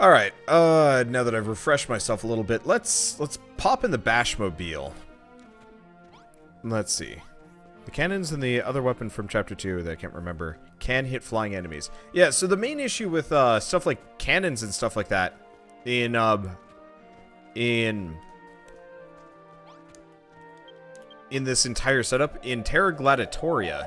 Alright, now that I've refreshed myself a little bit, let's pop in the bashmobile. Let's see. The cannons and the other weapon from Chapter 2 that I can't remember can hit flying enemies. Yeah, so the main issue with stuff like cannons and stuff like that in this entire setup, in Terra Gladiatoria,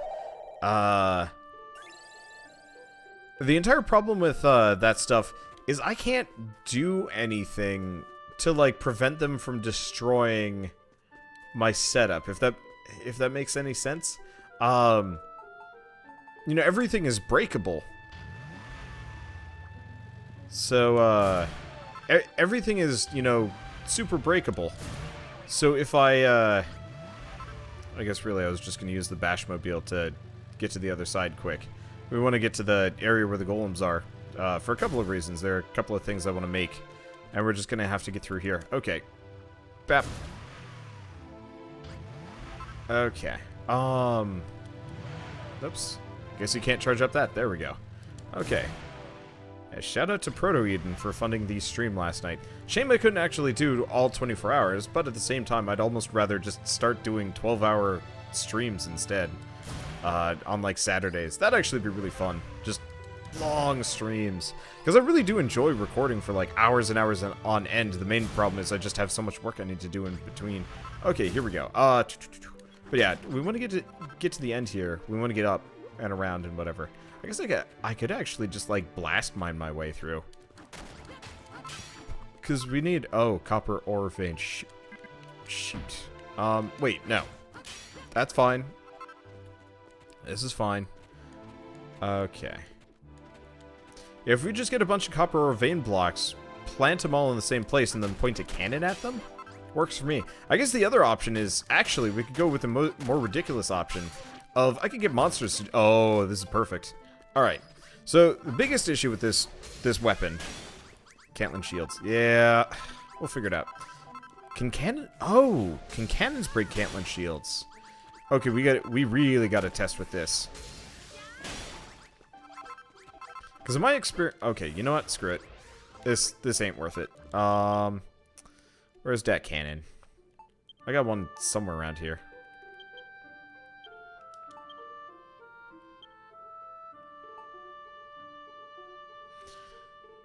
the entire problem with that stuff is I can't do anything to, like, prevent them from destroying my setup, if that makes any sense. You know, everything is breakable. So, everything is, you know, super breakable. So if I guess really I was just going to use the bashmobile to get to the other side quick. We want to get to the area where the golems are, for a couple of reasons. There are a couple of things I want to make, and we're just going to have to get through here. Okay. Bap. Okay. Oops. Guess you can't charge up that. There we go. Okay. Yeah, shout out to Proto-Eden for funding the stream last night. Shame I couldn't actually do all 24 hours, but at the same time, I'd almost rather just start doing 12-hour streams instead. On, like, Saturdays. That'd actually be really fun. Just long streams. Because I really do enjoy recording for, like, hours and hours on end. The main problem is I just have so much work I need to do in between. Okay, here we go. But yeah, we want to get to the end here. We want to get up and around and whatever. I guess I could actually just, like, blast mine my way through. Because we need... Oh, copper ore vein. Shoot. Wait, no. That's fine. This is fine. Okay. If we just get a bunch of copper ore vein blocks, plant them all in the same place, and then point a cannon at them, works for me. I guess the other option is, actually, we could go with the more ridiculous option of, I could get monsters to... Oh, this is perfect. Alright. So, the biggest issue with this weapon... Cantland shields. Yeah, we'll figure it out. Can cannons break Cantland shields? Okay, we really got to test with this. Because in my experience... Okay, you know what? Screw it. This ain't worth it. Where's that cannon? I got one somewhere around here.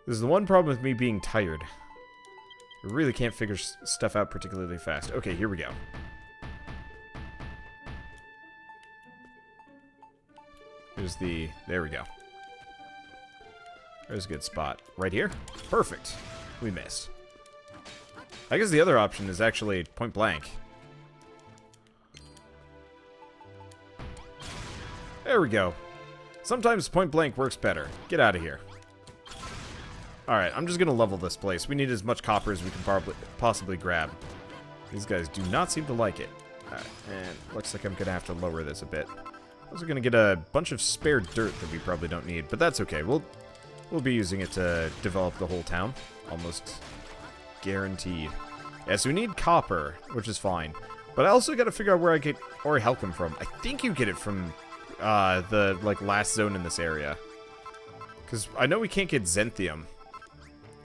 This is the one problem with me being tired. I really can't figure stuff out particularly fast. Okay, here we go. Here's the... There we go. There's a good spot. Right here? Perfect. We missed. I guess the other option is actually point blank. There we go. Sometimes point blank works better. Get out of here. Alright, I'm just going to level this place. We need as much copper as we can possibly grab. These guys do not seem to like it. Alright, and looks like I'm going to have to lower this a bit. Also going to get a bunch of spare dirt that we probably don't need, but that's okay. We'll be using it to develop the whole town. Almost guaranteed. Yeah, so we need copper, which is fine. But I also got to figure out where I get Orichalcum from. I think you get it from the, like, last zone in this area. Because I know we can't get Xanthium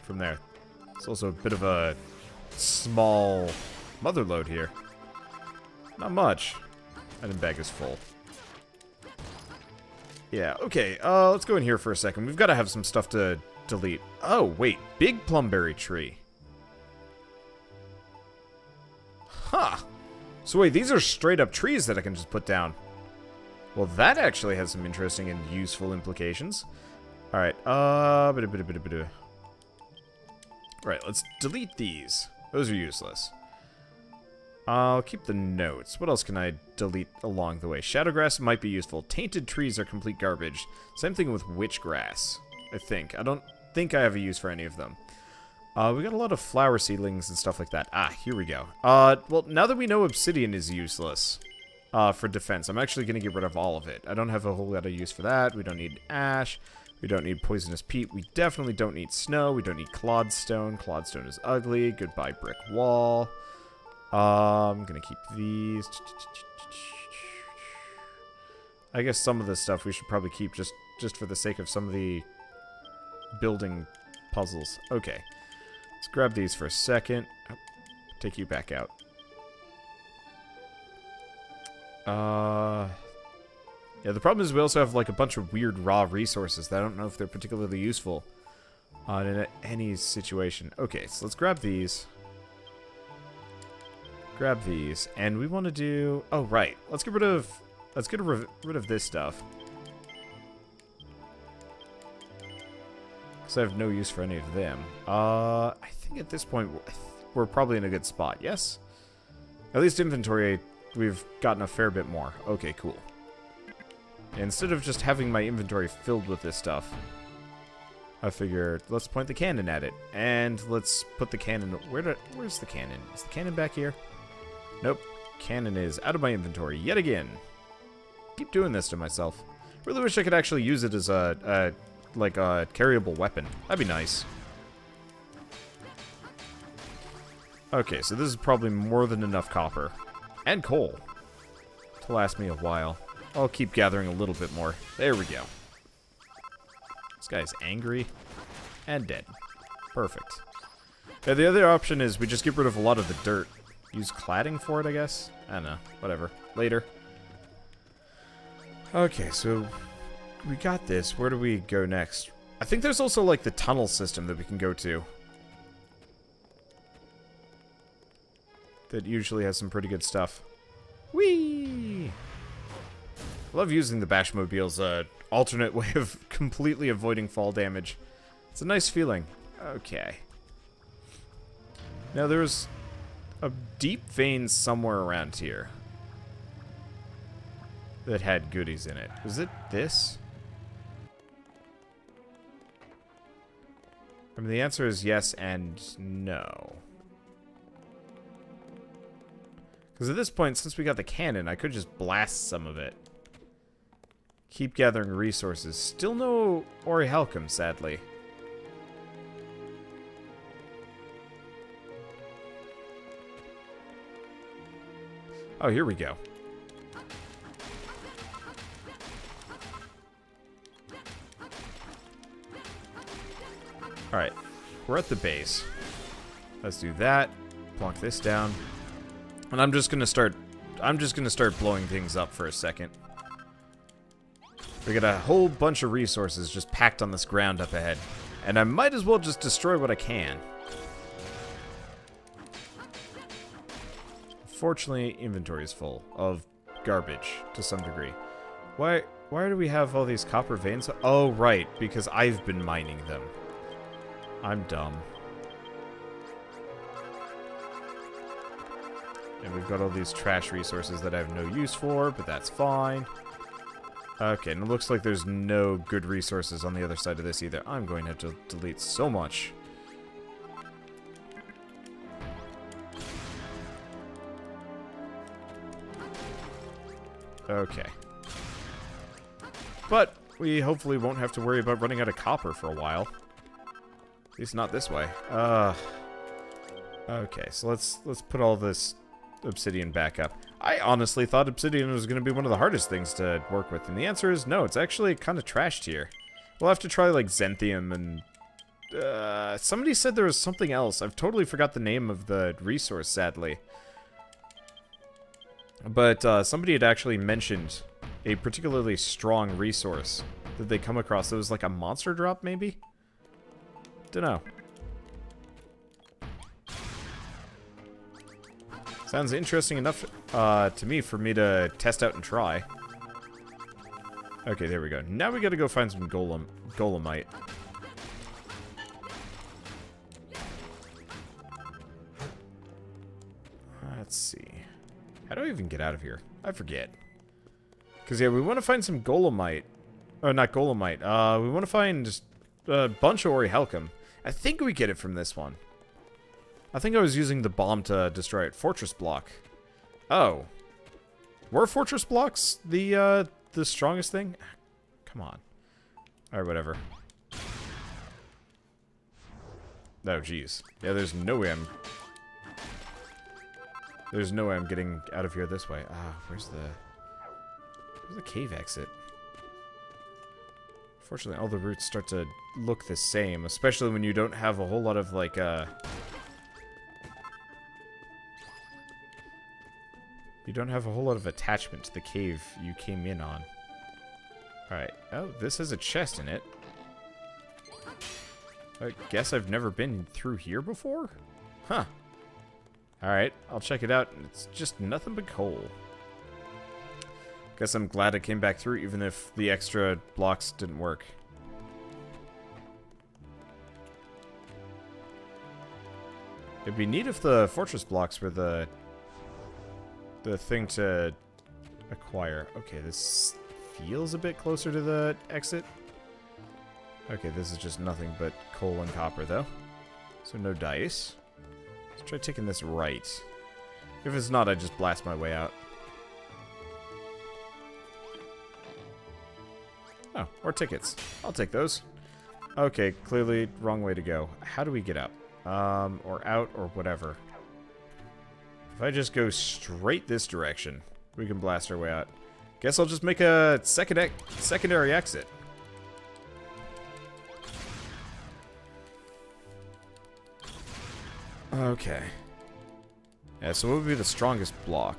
from there. It's also a bit of a small mother load here. Not much. Item bag is full. Yeah, okay, let's go in here for a second. We've got to have some stuff to delete. Oh, wait, big plumberry tree. Huh. So wait, these are straight up trees that I can just put down. Well, that actually has some interesting and useful implications. Alright, Right, let's delete these. Those are useless. I'll keep the notes. What else can I delete along the way? Shadowgrass might be useful. Tainted trees are complete garbage. Same thing with witchgrass, I think. I don't think I have a use for any of them. We got a lot of flower seedlings and stuff like that. Ah, here we go. Well, now that we know obsidian is useless for defense, I'm actually going to get rid of all of it. I don't have a whole lot of use for that. We don't need ash. We don't need poisonous peat. We definitely don't need snow. We don't need clodstone. Clodstone is ugly. Goodbye, brick wall. I'm going to keep these. I guess some of this stuff we should probably keep just for the sake of some of the building puzzles. Okay. Let's grab these for a second. Oh, take you back out. Yeah, the problem is we also have, like, a bunch of weird raw resources that I don't know if they're particularly useful in any situation. Okay, so let's grab these. Grab these. And we want to do... Oh, right. Let's get rid of this stuff. Because I have no use for any of them. I think at this point, we're probably in a good spot. Yes? At least inventory, we've gotten a fair bit more. Okay, cool. Instead of just having my inventory filled with this stuff, I figured, let's point the cannon at it. And let's put the cannon... Where's the cannon? Is the cannon back here? Nope. Cannon is out of my inventory yet again. Keep doing this to myself. Really wish I could actually use it as a carryable weapon. That'd be nice. Okay, so this is probably more than enough copper. And coal. To last me a while. I'll keep gathering a little bit more. There we go. This guy's angry. And dead. Perfect. Yeah, the other option is we just get rid of a lot of the dirt. Use cladding for it, I guess? I don't know. Whatever. Later. Okay, so we got this. Where do we go next? I think there's also, like, the tunnel system that we can go to. That usually has some pretty good stuff. Whee! I love using the bashmobile's alternate way of completely avoiding fall damage. It's a nice feeling. Okay. Now, there's a deep vein somewhere around here that had goodies in it. Was it this? I mean, the answer is yes and no. Because at this point, since we got the cannon, I could just blast some of it. Keep gathering resources. Still no Orichalcum, sadly. Oh, here we go. Alright. We're at the base. Let's do that. Plonk this down. And I'm just gonna start blowing things up for a second. We got a whole bunch of resources just packed on this ground up ahead. And I might as well just destroy what I can. Fortunately, inventory is full of garbage to some degree. Why do we have all these copper veins? Oh, right, because I've been mining them. I'm dumb. And we've got all these trash resources that I have no use for, but that's fine. Okay, and it looks like there's no good resources on the other side of this either. I'm going to have to delete so much. Okay. But we hopefully won't have to worry about running out of copper for a while. At least not this way. Okay, so let's put all this obsidian back up. I honestly thought obsidian was going to be one of the hardest things to work with, and the answer is no, it's actually kind of trashed here. We'll have to try, like, xanthium and... somebody said there was something else. I've totally forgot the name of the resource, sadly. But somebody had actually mentioned a particularly strong resource that they come across. It was like a monster drop, maybe? Dunno. Sounds interesting enough to me for me to test out and try. Okay, there we go. Now we gotta go find some golemite. Let's see. How do I even get out of here? I forget. Because, yeah, we want to find some golemite. Oh, not golemite. We want to find a bunch of Orichalcum. I think we get it from this one. I think I was using the bomb to destroy it. Fortress block. Oh. Were fortress blocks the strongest thing? Come on. Alright, whatever. Oh, jeez. Yeah, there's no way I'm getting out of here this way. Where's the cave exit? Fortunately, all the routes start to look the same, especially when you don't have a whole lot of, like, you don't have a whole lot of attachment to the cave you came in on. Alright. Oh, this has a chest in it. I guess I've never been through here before? Huh. Alright, I'll check it out. It's just nothing but coal. Guess I'm glad I came back through, even if the extra blocks didn't work. It'd be neat if the fortress blocks were the thing to acquire. Okay, this feels a bit closer to the exit. Okay, this is just nothing but coal and copper, though. So no dice. Let's try taking this right. If it's not, I just blast my way out. Oh, or tickets. I'll take those. Okay, clearly wrong way to go. How do we get out? Or out, or whatever. If I just go straight this direction, we can blast our way out. Guess I'll just make a secondary exit. Okay. Yeah, so what would be the strongest block?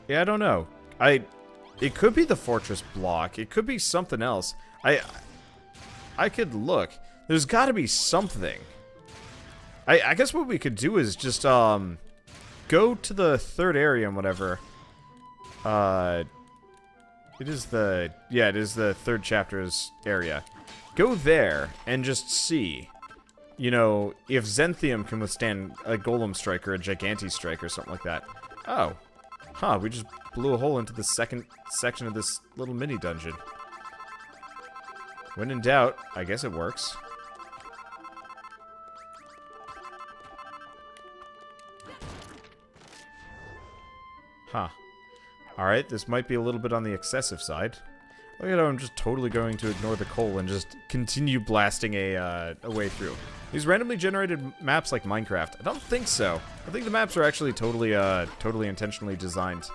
Yeah, I don't know. It could be the fortress block. It could be something else. I could look. There's got to be something. I guess what we could do is just go to the third area and whatever. It is the third chapter's area. Go there and just see, you know, if Xenthium can withstand a golem strike or a giganti strike or something like that. Oh. Huh, we just blew a hole into the second section of this little mini dungeon. When in doubt, I guess it works. Huh. Alright, this might be a little bit on the excessive side. Look at how I'm just totally going to ignore the coal and just continue blasting a way through. These randomly generated maps like Minecraft? I don't think so. I think the maps are actually totally intentionally designed.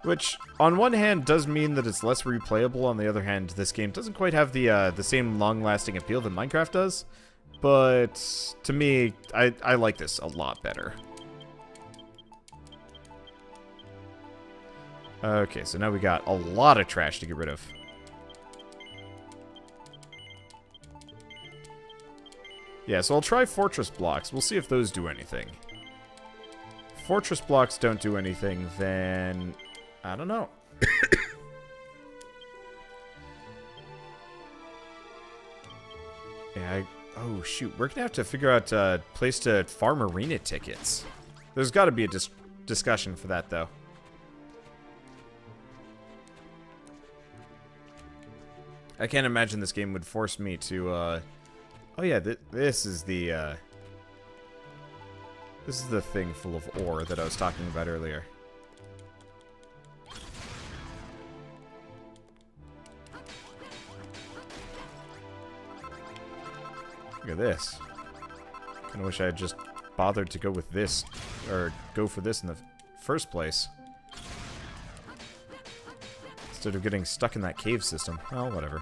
Which, on one hand, does mean that it's less replayable. On the other hand, this game doesn't quite have the same long-lasting appeal that Minecraft does. But, to me, I like this a lot better. Okay, so now we got a lot of trash to get rid of. Yeah, so I'll try fortress blocks. We'll see if those do anything. If fortress blocks don't do anything, then I don't know. Yeah, oh shoot, we're gonna have to figure out a place to farm arena tickets. There's got to be a discussion for that, though. I can't imagine this game would force me to, oh yeah, this is the thing full of ore that I was talking about earlier. Look at this. Kinda wish I had just bothered to go with this, or go for this in the first place. Instead of getting stuck in that cave system. Well, whatever.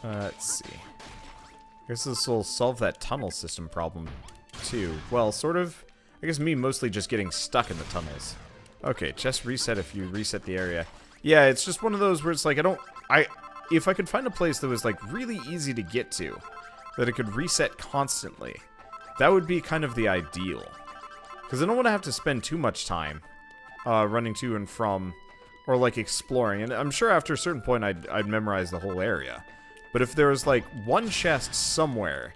Let's see. I guess this will solve that tunnel system problem, too. Well, sort of. I guess me mostly just getting stuck in the tunnels. Okay, chest reset if you reset the area. Yeah, it's just one of those where it's like, if I could find a place that was, like, really easy to get to, that it could reset constantly, that would be kind of the ideal. Because I don't want to have to spend too much time running to and from, or, like, exploring. And I'm sure after a certain point I'd memorize the whole area. But if there was, like, one chest somewhere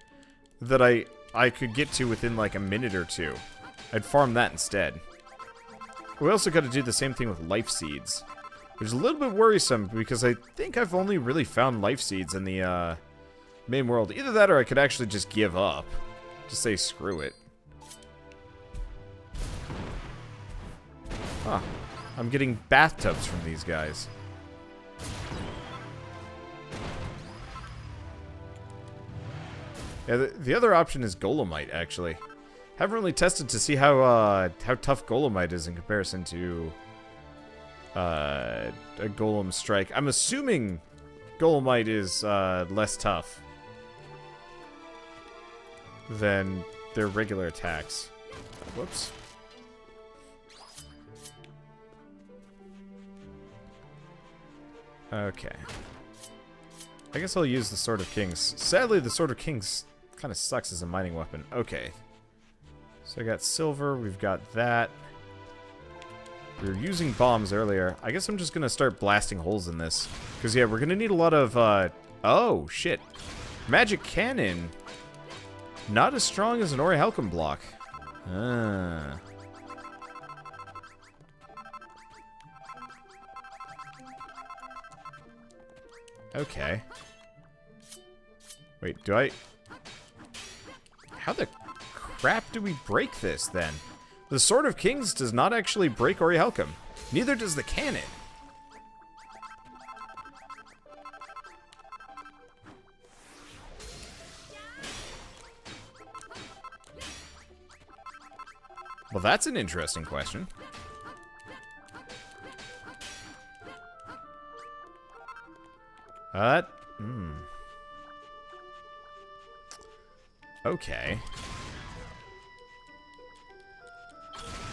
that I could get to within, like, a minute or two, I'd farm that instead. We also got to do the same thing with life seeds, which is a little bit worrisome because I think I've only really found life seeds in the main world. Either that or I could actually just give up. Just say screw it. Huh. I'm getting bathtubs from these guys. Yeah, the other option is Golemite, actually. Haven't really tested to see how tough Golemite is in comparison to a Golem Strike. I'm assuming Golemite is less tough than their regular attacks. Whoops. Okay. I guess I'll use the Sword of Kings. Sadly, the Sword of Kings kind of sucks as a mining weapon. Okay. So I got silver, we've got that. We were using bombs earlier. I guess I'm just going to start blasting holes in this. Because, yeah, we're going to need a lot of, oh, shit. Magic Cannon. Not as strong as an Orichalcum block. Ah. Okay. Wait, do I... How the crap do we break this, then? The Sword of Kings does not actually break Orichalcum. Neither does the cannon. Well, that's an interesting question. Okay.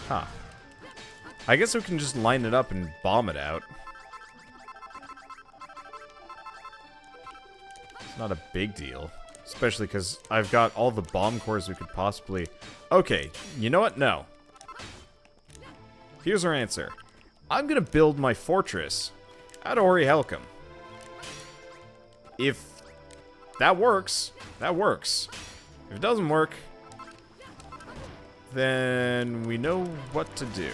Huh. I guess we can just line it up and bomb it out. It's not a big deal. Especially because I've got all the bomb cores we could possibly... Okay, you know what? No. Here's our answer. I'm gonna build my fortress out of Orichalcum. If that works, that works. If it doesn't work, then we know what to do.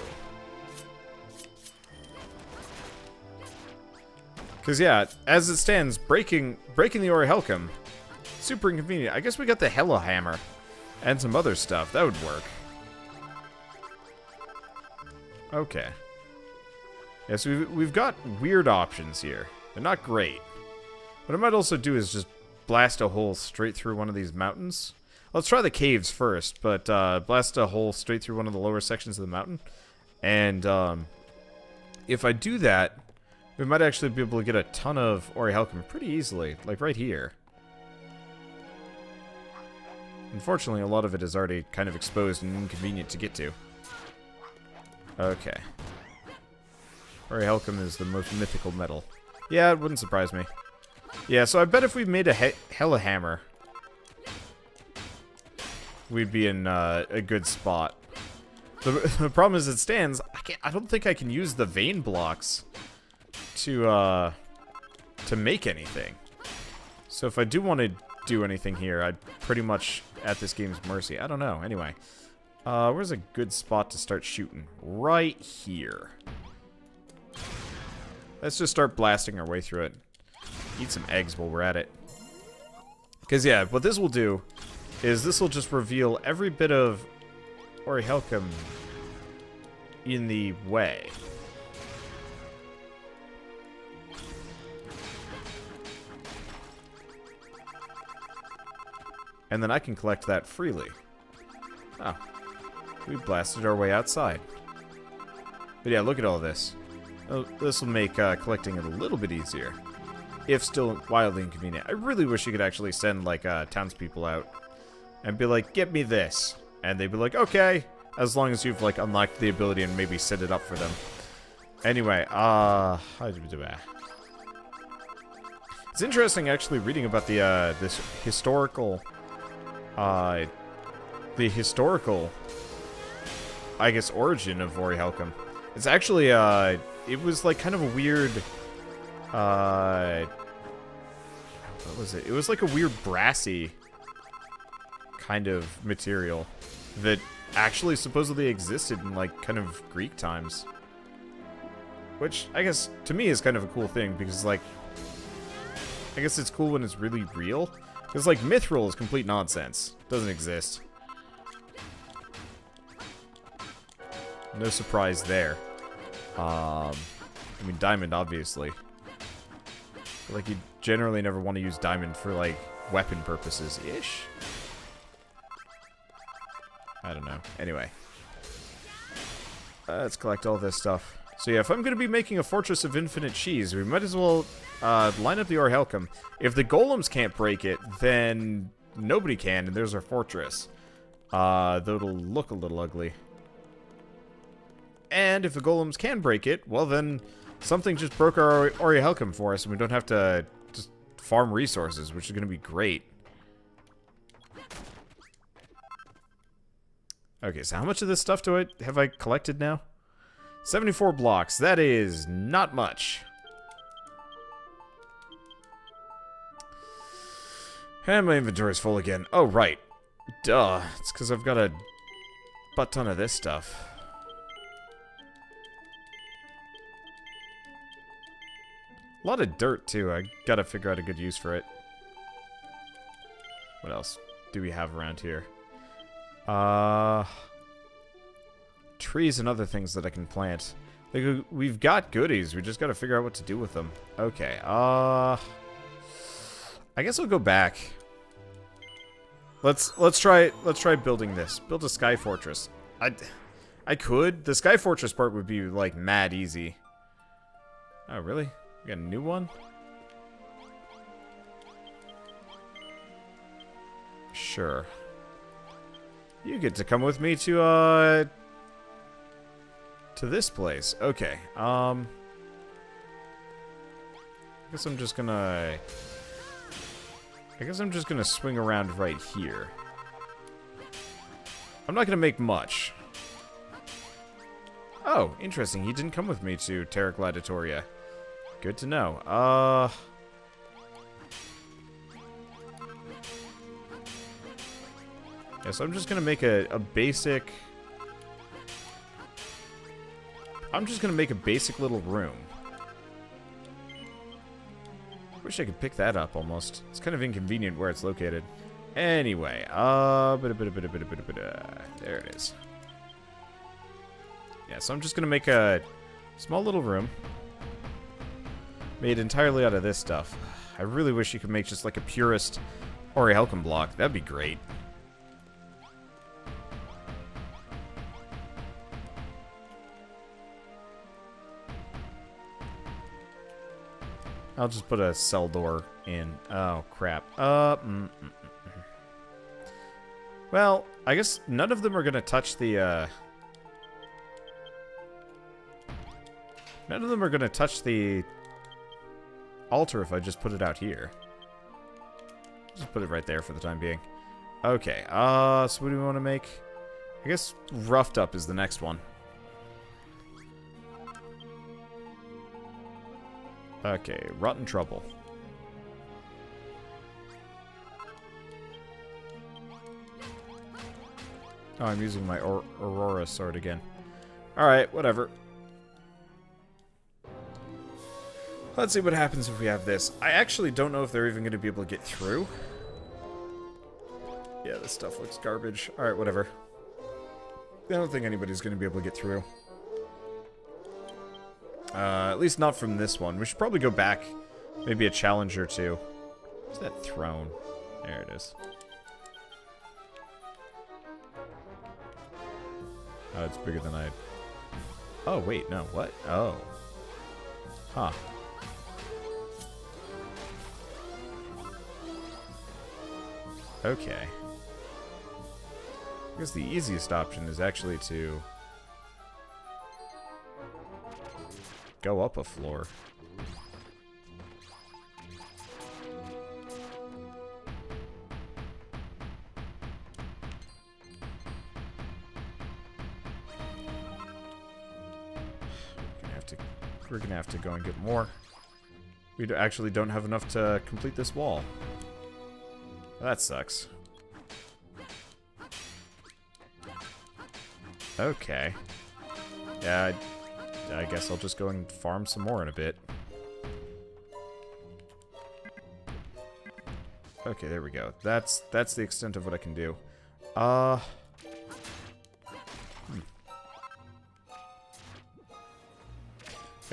Because, yeah, as it stands, breaking the Orichalcum, super inconvenient. I guess we got the Hello Hammer and some other stuff. That would work. Okay. Yeah, so we've got weird options here. They're not great. What I might also do is just blast a hole straight through one of these mountains. Let's try the caves first, but blast a hole straight through one of the lower sections of the mountain. And if I do that, we might actually be able to get a ton of Orichalcum pretty easily, like right here. Unfortunately, a lot of it is already kind of exposed and inconvenient to get to. Okay. Orichalcum is the most mythical metal. Yeah, it wouldn't surprise me. Yeah, so I bet if we made a Hella Hammer, we'd be in a good spot. The problem as it stands, I don't think I can use the vein blocks to make anything. So if I do want to do anything here, I'd pretty much at this game's mercy. I don't know. Anyway, where's a good spot to start shooting? Right here. Let's just start blasting our way through it. Eat some eggs while we're at it. Because, yeah, what this will do is this will just reveal every bit of Orichalcum in the way. And then I can collect that freely. Oh. We blasted our way outside. But yeah, look at all this. Oh, this will make collecting it a little bit easier. If still wildly inconvenient. I really wish you could actually send, like, townspeople out and be like, get me this. And they'd be like, okay. As long as you've, like, unlocked the ability and maybe set it up for them. Anyway, it's interesting actually reading about the, this historical, I guess, origin of Orichalcum. It's actually, it was, like, kind of a weird, what was it? It was like a weird brassy kind of material that actually supposedly existed in, like, kind of Greek times. Which, I guess, to me is kind of a cool thing, because, like, I guess it's cool when it's really real. Because, like, mithril is complete nonsense. Doesn't exist. No surprise there. I mean, diamond, obviously. But, like, you generally never want to use diamond for, like, weapon purposes-ish. Anyway. Let's collect all this stuff. So yeah, if I'm going to be making a fortress of infinite cheese, we might as well line up the Orichalcum. If the golems can't break it, then nobody can, and there's our fortress. Though it'll look a little ugly. And if the golems can break it, well then, something just broke our Orichalcum for us, and we don't have to just farm resources, which is going to be great. Okay, so how much of this stuff have I collected now? 74 blocks. That is not much. And my inventory's full again. Oh, right. Duh. It's because I've got a butt ton of this stuff. A lot of dirt, too. I gotta figure out a good use for it. What else do we have around here? Trees and other things that I can plant. Like, we've got goodies. We just gotta figure out what to do with them. Okay, I guess I'll go back. Let's try building this. Build a sky fortress. I could. The sky fortress part would be like mad easy. Oh, really? We got a new one? Sure. You get to come with me to this place. Okay. I guess I'm just gonna swing around right here. I'm not gonna make much. Oh, interesting. He didn't come with me to Terra Gladiatoria. Good to know. Yeah, so I'm just gonna make a basic... I'm just gonna make a basic little room. Wish I could pick that up, almost. It's kind of inconvenient where it's located. Anyway, there it is. Yeah, so I'm just gonna make a small little room. Made entirely out of this stuff. I really wish you could make just like a purest Orichalcum block. That'd be great. I'll just put a cell door in. Oh, crap. Well, I guess none of them are going to touch the, None of them are going to touch the altar if I just put it out here. Just put it right there for the time being. Okay, so what do we want to make? I guess roughed up is the next one. Okay, rotten trouble. Oh, I'm using my Aurora sword again. Alright, whatever. Let's see what happens if we have this. I actually don't know if they're even going to be able to get through. Yeah, this stuff looks garbage. Alright, whatever. I don't think anybody's going to be able to get through. At least not from this one. We should probably go back. Maybe a challenge or two. Where's that throne? There it is. Oh, it's bigger than I... Oh, wait, no, what? Oh. Huh. Okay. I guess the easiest option is actually to... go up a floor. We're gonna have to go and get more. We actually don't have enough to complete this wall. That sucks. Okay. Yeah, I guess I'll just go and farm some more in a bit. Okay, there we go. That's the extent of what I can do. Yeah,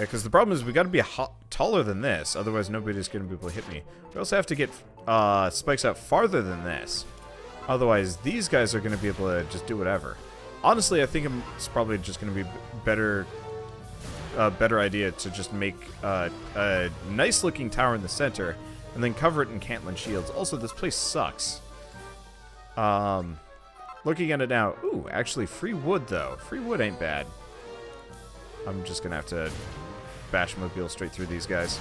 because the problem is we got to be taller than this, otherwise nobody's going to be able to hit me. We also have to get spikes out farther than this. Otherwise, these guys are going to be able to just do whatever. Honestly, I think it's probably just going to be better idea to just make a nice-looking tower in the center and then cover it in Cantland shields. Also, this place sucks. Looking at it now, ooh, actually, free wood, though. Free wood ain't bad. I'm just going to have to bashmobile straight through these guys.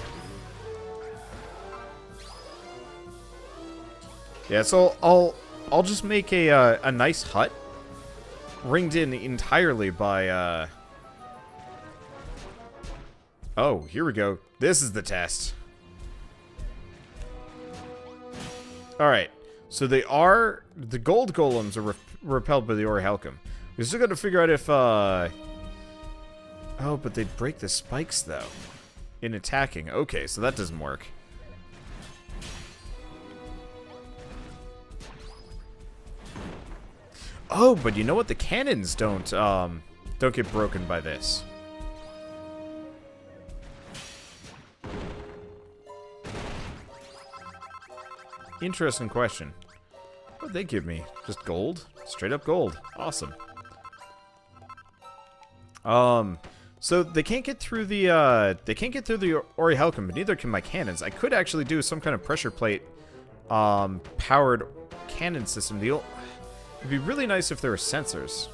Yeah, so I'll just make a nice hut ringed in entirely by oh, here we go. This is the test. Alright, so the gold golems are repelled by the Orichalcum. We still got to figure out if oh, but they break the spikes though in attacking. Okay, so that doesn't work. Oh, but you know what? The cannons don't get broken by this. Interesting question. What'd they give me? Just gold? Straight up gold. Awesome. So they can't get through the Orichalcum, but neither can my cannons. I could actually do some kind of pressure plate powered cannon system. It'd be really nice if there were sensors.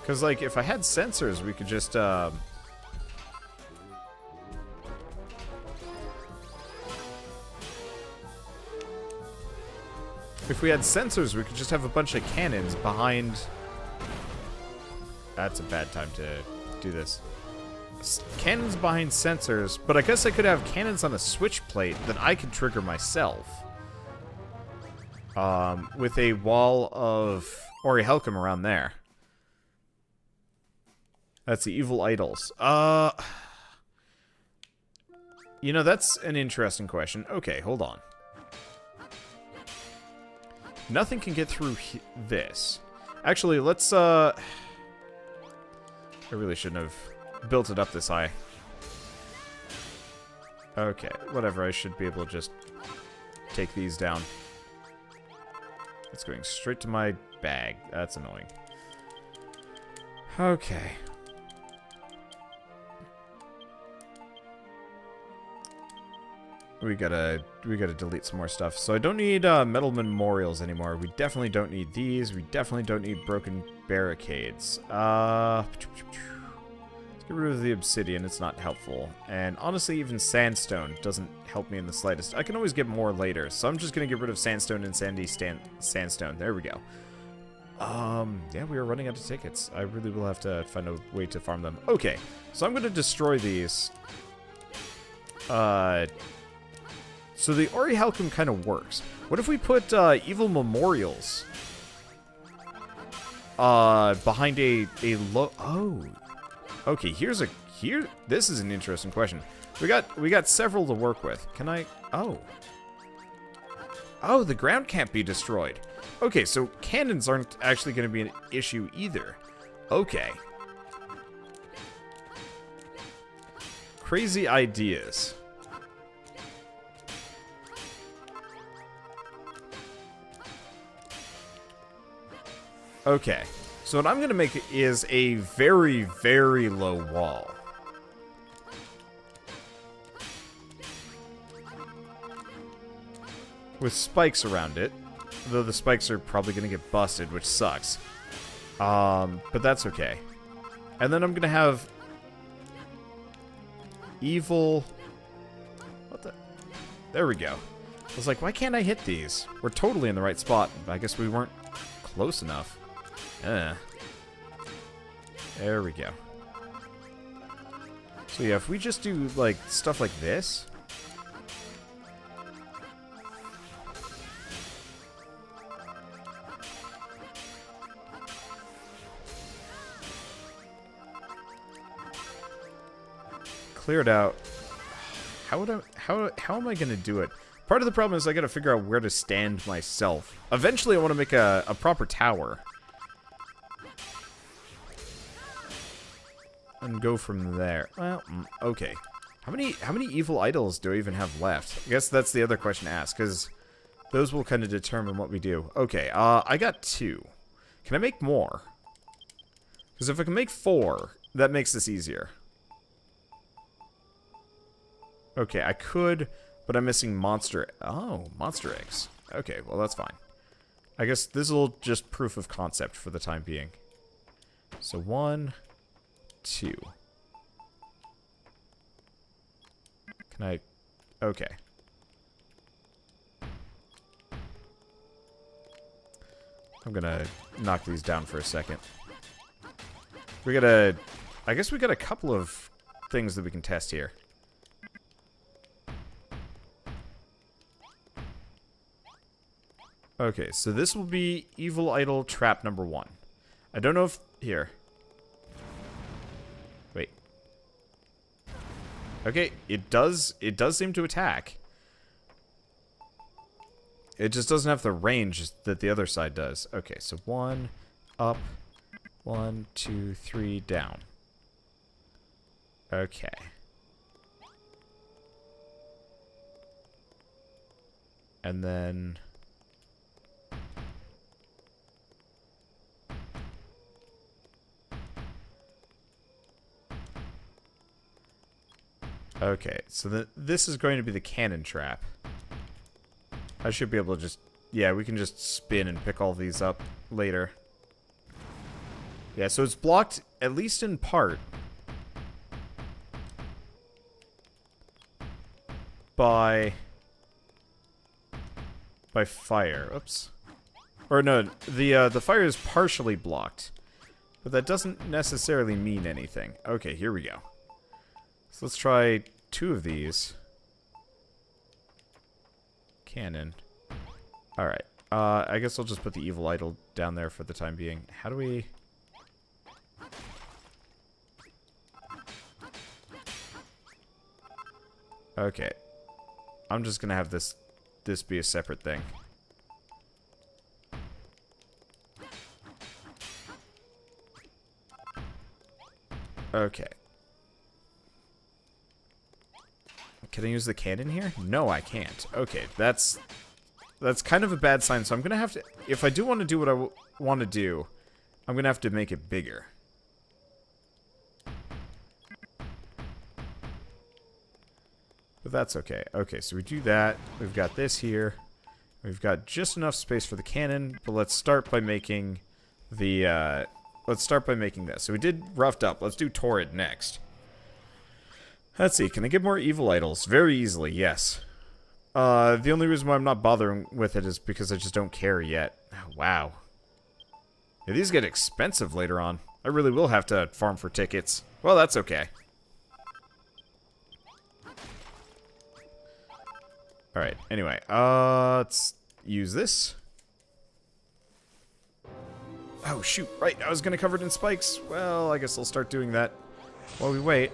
Because, like, if I had sensors, we could just, if we had sensors, we could just have a bunch of cannons behind... That's a bad time to do this. Cannons behind sensors, but I guess I could have cannons on a switch plate that I could trigger myself. With a wall of Orichalcum around there. That's the evil idols. You know, that's an interesting question. Okay, hold on. Nothing can get through this. Actually, let's, I really shouldn't have built it up this high. Okay, whatever. I should be able to just take these down. It's going straight to my bag. That's annoying. Okay. We gotta delete some more stuff. So I don't need metal memorials anymore. We definitely don't need these. We definitely don't need broken barricades. Let's get rid of the obsidian. It's not helpful. And honestly, even sandstone doesn't help me in the slightest. I can always get more later, so I'm just gonna get rid of sandstone and sandstone. There we go. Yeah, we are running out of tickets. I really will have to find a way to farm them. Okay, so I'm gonna destroy these. So the Orichalcum kind of works. What if we put evil memorials behind a low? Oh, okay. This is an interesting question. We got several to work with. Can I? Oh, the ground can't be destroyed. Okay, so cannons aren't actually going to be an issue either. Okay. Crazy ideas. Okay, so what I'm going to make is a very, very low wall. With spikes around it. Though the spikes are probably going to get busted, which sucks. But that's okay. And then I'm going to have... evil... What the... There we go. I was like, why can't I hit these? We're totally in the right spot. I guess we weren't close enough. There we go. So yeah, if we just do, like, stuff like this... Clear it out. How am I gonna do it? Part of the problem is I gotta figure out where to stand myself. Eventually I want to make a proper tower. And go from there. Well, okay. How many evil idols do I even have left? I guess that's the other question to ask, because those will kind of determine what we do. Okay, I got 2. Can I make more? Because if I can make 4, that makes this easier. Okay, I could, but I'm missing monster... Oh, monster eggs. Okay, well, that's fine. I guess this will just proof of concept for the time being. So 1, 2. Can I... Okay. I'm gonna knock these down for a second. We got a... I guess we got a couple of things that we can test here. Okay, so this will be Evil Idol Trap number 1. I don't know if... Here. Wait. Okay, it does seem to attack. It just doesn't have the range that the other side does. Okay, so 1, up, 1, 2, 3, down. Okay. And then... Okay, so this is going to be the cannon trap. I should be able to just... Yeah, we can just spin and pick all these up later. Yeah, so it's blocked, at least in part, by fire. Oops. Or no, the fire is partially blocked, but that doesn't necessarily mean anything. Okay, here we go. So let's try 2 of these. Cannon. Alright. I guess I'll just put the evil idol down there for the time being. How do we... Okay. I'm just gonna have this be a separate thing. Okay. Can I use the cannon here? No, I can't. Okay, that's kind of a bad sign, so I'm gonna have to... If I do want to do what I want to do, I'm gonna have to make it bigger. But that's okay. Okay, so we do that. We've got this here. We've got just enough space for the cannon, but let's start by making the... let's start by making this. So we did roughed up. Let's do torrid next. Let's see, can I get more evil idols? Very easily, yes. The only reason why I'm not bothering with it is because I just don't care yet. Oh, wow. Yeah, these get expensive later on. I really will have to farm for tickets. Well, that's okay. Alright, anyway, let's use this. Oh, shoot, right, I was gonna cover it in spikes. Well, I guess I'll start doing that while we wait.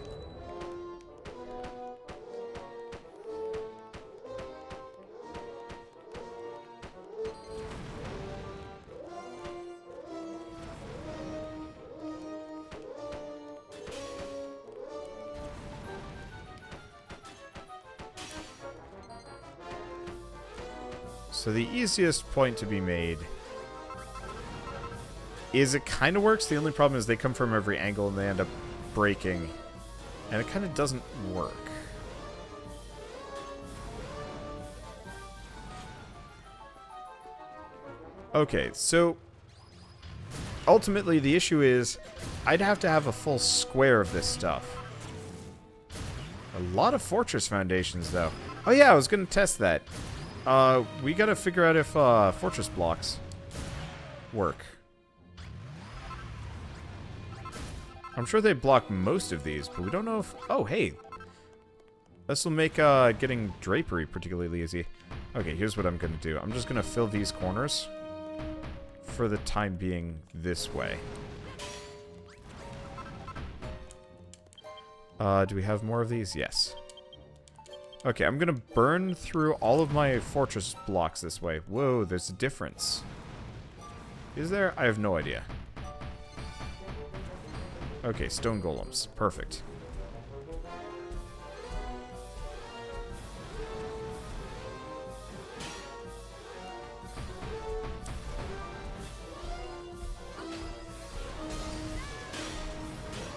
So the easiest point to be made is it kind of works. The only problem is they come from every angle and they end up breaking. And it kind of doesn't work. Okay, so ultimately the issue is I'd have to have a full square of this stuff. A lot of fortress foundations, though. Oh yeah, I was going to test that. We gotta figure out if, fortress blocks work. I'm sure they block most of these, but we don't know if... Oh, hey! This will make, getting drapery particularly easy. Okay, here's what I'm gonna do. I'm just gonna fill these corners for the time being this way. Do we have more of these? Yes. Okay, I'm gonna burn through all of my fortress blocks this way. Whoa, there's a difference. Is there? I have no idea. Okay, stone golems. Perfect.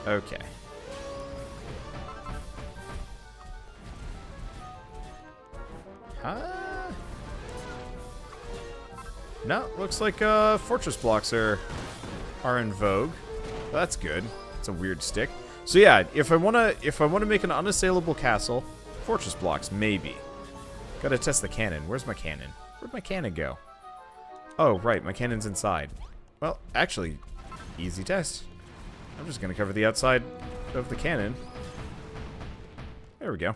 Okay. Huh? No, looks like fortress blocks are in vogue. Well, that's good. It's a weird stick. So yeah, if I wanna make an unassailable castle, fortress blocks maybe. Gotta test the cannon. Where's my cannon? Where'd my cannon go? Oh right, my cannon's inside. Well, actually, easy test. I'm just gonna cover the outside of the cannon. There we go.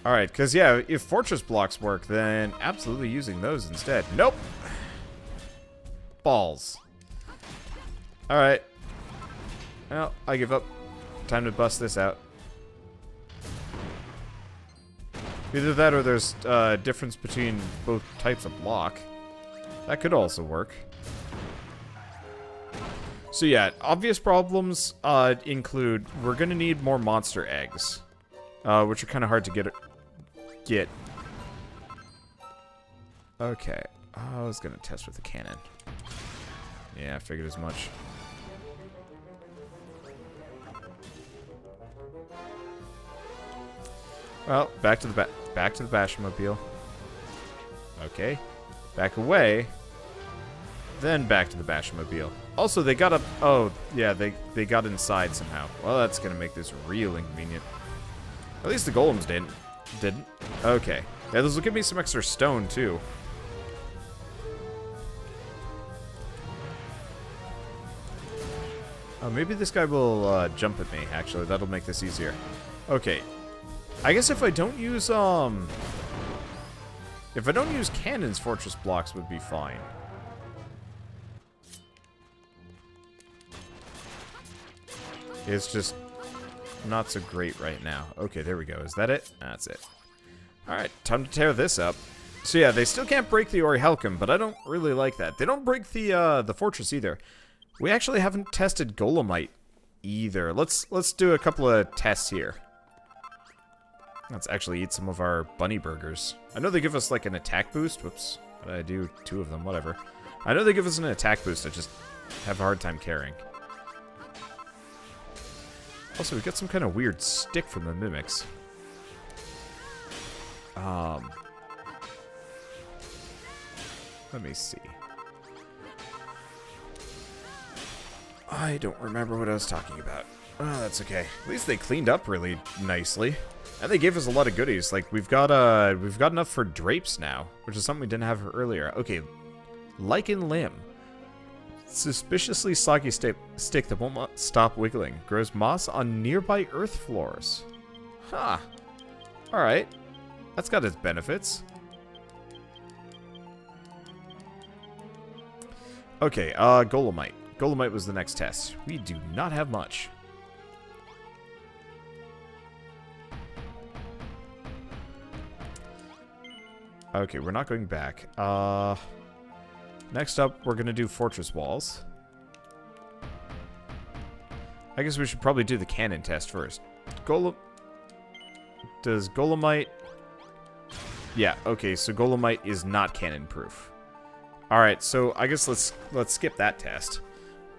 Alright, because yeah, if fortress blocks work, then absolutely using those instead. Nope! Balls. Alright. Well, I give up. Time to bust this out. Either that or there's a difference between both types of block. That could also work. So yeah, obvious problems include we're going to need more monster eggs, which are kind of hard to get. Okay, I was going to test with the cannon. Yeah, I figured as much. Well, back to the bashmobile. Okay, back away. Then back to the bashmobile. Also, they got up. Oh, yeah, they got inside somehow. Well, that's gonna make this real inconvenient. At least the golems didn't. Okay. Yeah, this will give me some extra stone too. Oh, maybe this guy will jump at me. Actually, that'll make this easier. Okay. I guess if I don't use cannons, fortress blocks would be fine. It's just not so great right now. Okay, there we go. Is that it? That's it. Alright, time to tear this up. So yeah, they still can't break the Orichalcum, but I don't really like that. They don't break the fortress either. We actually haven't tested Golemite either. Let's do a couple of tests here. Let's actually eat some of our bunny burgers. I know they give us like an attack boost. Whoops. What did I do? 2 of them, whatever. I know they give us an attack boost, I just have a hard time carrying. Also, we got some kind of weird stick from the mimics. Let me see. I don't remember what I was talking about. Oh, that's okay. At least they cleaned up really nicely. And they gave us a lot of goodies. Like, we've got enough for drapes now, which is something we didn't have earlier. Okay, lichen limb. Suspiciously soggy stick that won't stop wiggling. Grows moss on nearby earth floors. Huh. Alright. That's got its benefits. Okay, Golemite. Golemite was the next test. We do not have much. Okay, we're not going back. Next up, we're going to do fortress walls. I guess we should probably do the cannon test first. Does Golemite... Yeah, okay, so Golemite is not cannon proof. Alright, so I guess let's skip that test.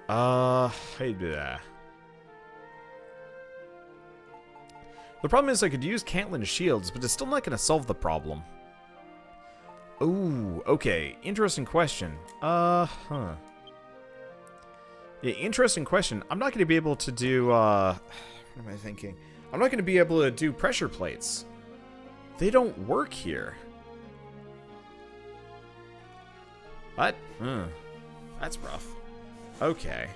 Hey, the problem is I could use Cantlin shields, but it's still not going to solve the problem. Ooh, okay. Interesting question. Yeah, interesting question. I'm not going to be able to do, what am I thinking? I'm not going to be able to do pressure plates. They don't work here. What? That's rough. Okay.